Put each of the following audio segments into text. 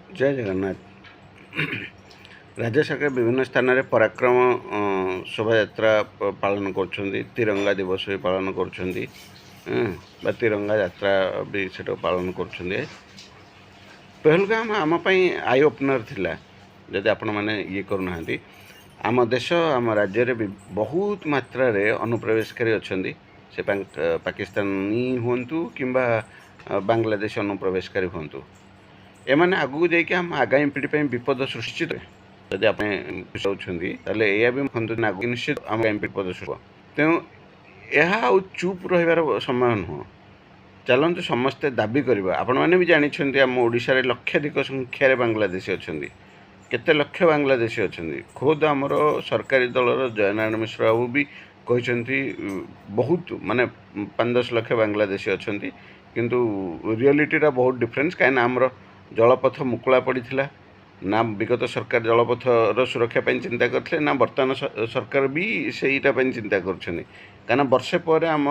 जय जगन्नाथ। राज्य सरकार विभिन्न स्थान में पराक्रम शोभा यात्रा पालन कर तिरंगा दिवस भी पालन कर तिरंगा यात्रा भी से पालन कर पहलगाम आमपाई आई ओपनर थिला। जदि आपण मैंने ये करूना आम देश आम राज्य में बहुत मात्रा रे अनुप्रवेशकारी अच्छा से पाकिस्तानी हूँ कि बांग्लादेश अनुप्रवेशकारी हूँ एमाने आगू जाइए आम आगामी पीढ़ी विपद सृष्टि जदि आप चाहते यह भी कहते आगे निश्चित आम विपद सृष्टि तेणु यह चुप रही समय नुह। चलते समस्ते दाबी करवा आपण मैंने भी जानते आम ओडिशा लक्षाधिक संख्यार बांग्लादेशी अच्छा केते लक्ष बांग्लादेशी अच्छा खोद आमर सरकारी दलर जयनारायण मिश्र बाबू भी कहते बहुत माने 5-10 लाख बांग्लादेशी अच्छा किंतु रियलिटीटा बहुत डिफरेन्स कहीं आमर जलपथ मुकुला पड़ा ना विगत सरकार जलपथर सुरक्षा चिंता करते ना बर्तमान सरकार भी सेटा चिंता कर वर्षे पर आम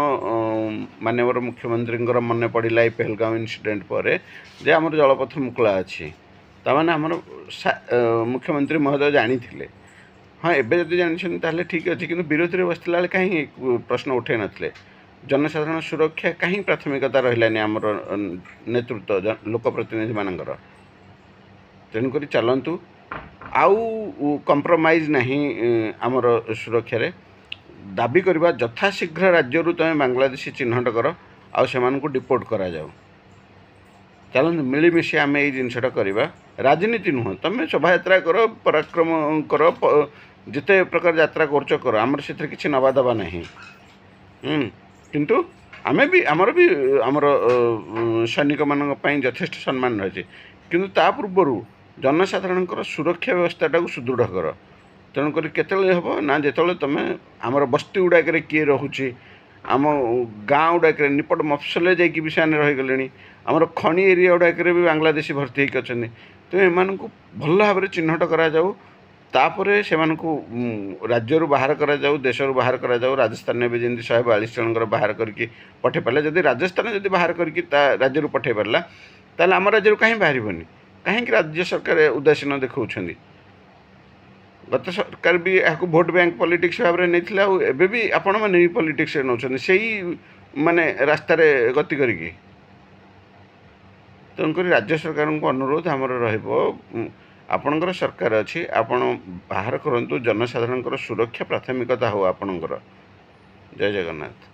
माननीय मुख्यमंत्री मन पड़ा पहलगाम इनसीडेंट पर जे आमर जलपथ मुकुला अच्छी ताने आमर मुख्यमंत्री महोदय जानी थे हाँ एवं जब जानते ठीक अच्छे कि विरोधी में बसला बेले कहीं प्रश्न उठे नथिले जनसाधारण सुरक्षा कहीं प्राथमिकता रही आमर नेतृत्व लोकप्रतिनिधि मानकर तेणुक चलतु आउ कंप्रोमाइज नहीं आमर सुरक्षा रे दाबी करवा यथाशीघ्र राज्य तुम बांग्लादेशी चिन्हट कर आउ से डिपोर्ट करा जाओ। चलते मिलमिशि आम ये जिनटा करवा राजनीति नुह तुम शोभा यात्रा कर पराक्रम कर जिते प्रकार यात्रा कर आमर से किसी नवा दबा नहीं किंतु आमे भी आमर सैनिक मान यथेष्ट सम्मान रही किंतु ता पूर्व जनसाधारण सुरक्षा व्यवस्था को सुदृढ़ कर तेणुक केतले हम ना जो तुम आमर बस्ती गुड़ाक किए रोचे आम गाँ गुड़ाक निपट मफसले जाकि भी से रहीगले आमर खनि एरिया गुड़ाक भी बांग्लादेशी भर्ती होकर अच्छा तो एम भल भाव में चिन्हट करा जाऊ तापर से राज्य बाहर करा जाऊ देश बाहर करा जाऊ। राजस्थान में भी जमी 142 जन बाहर करके पठे पारे जदि राजस्थान जब बाहर करके राज्य पठे पारा ताल आम राज्य कहीं बाहर कहीं राज्य सरकार उदासीन देखा गत सरकार भी यहाँ भोट बैंक पॉलिटिक्स भाव में नहीं एवं भी आपण मैंने पॉलिटिक्स नौ से माने रास्तार गति करी तेणुक राज्य सरकार को अनुरोध आमर आपणकर सरकार अच्छी आपण बाहर करंतु जनसाधारण सुरक्षा प्राथमिकता हो आपणकर। जय जगन्नाथ।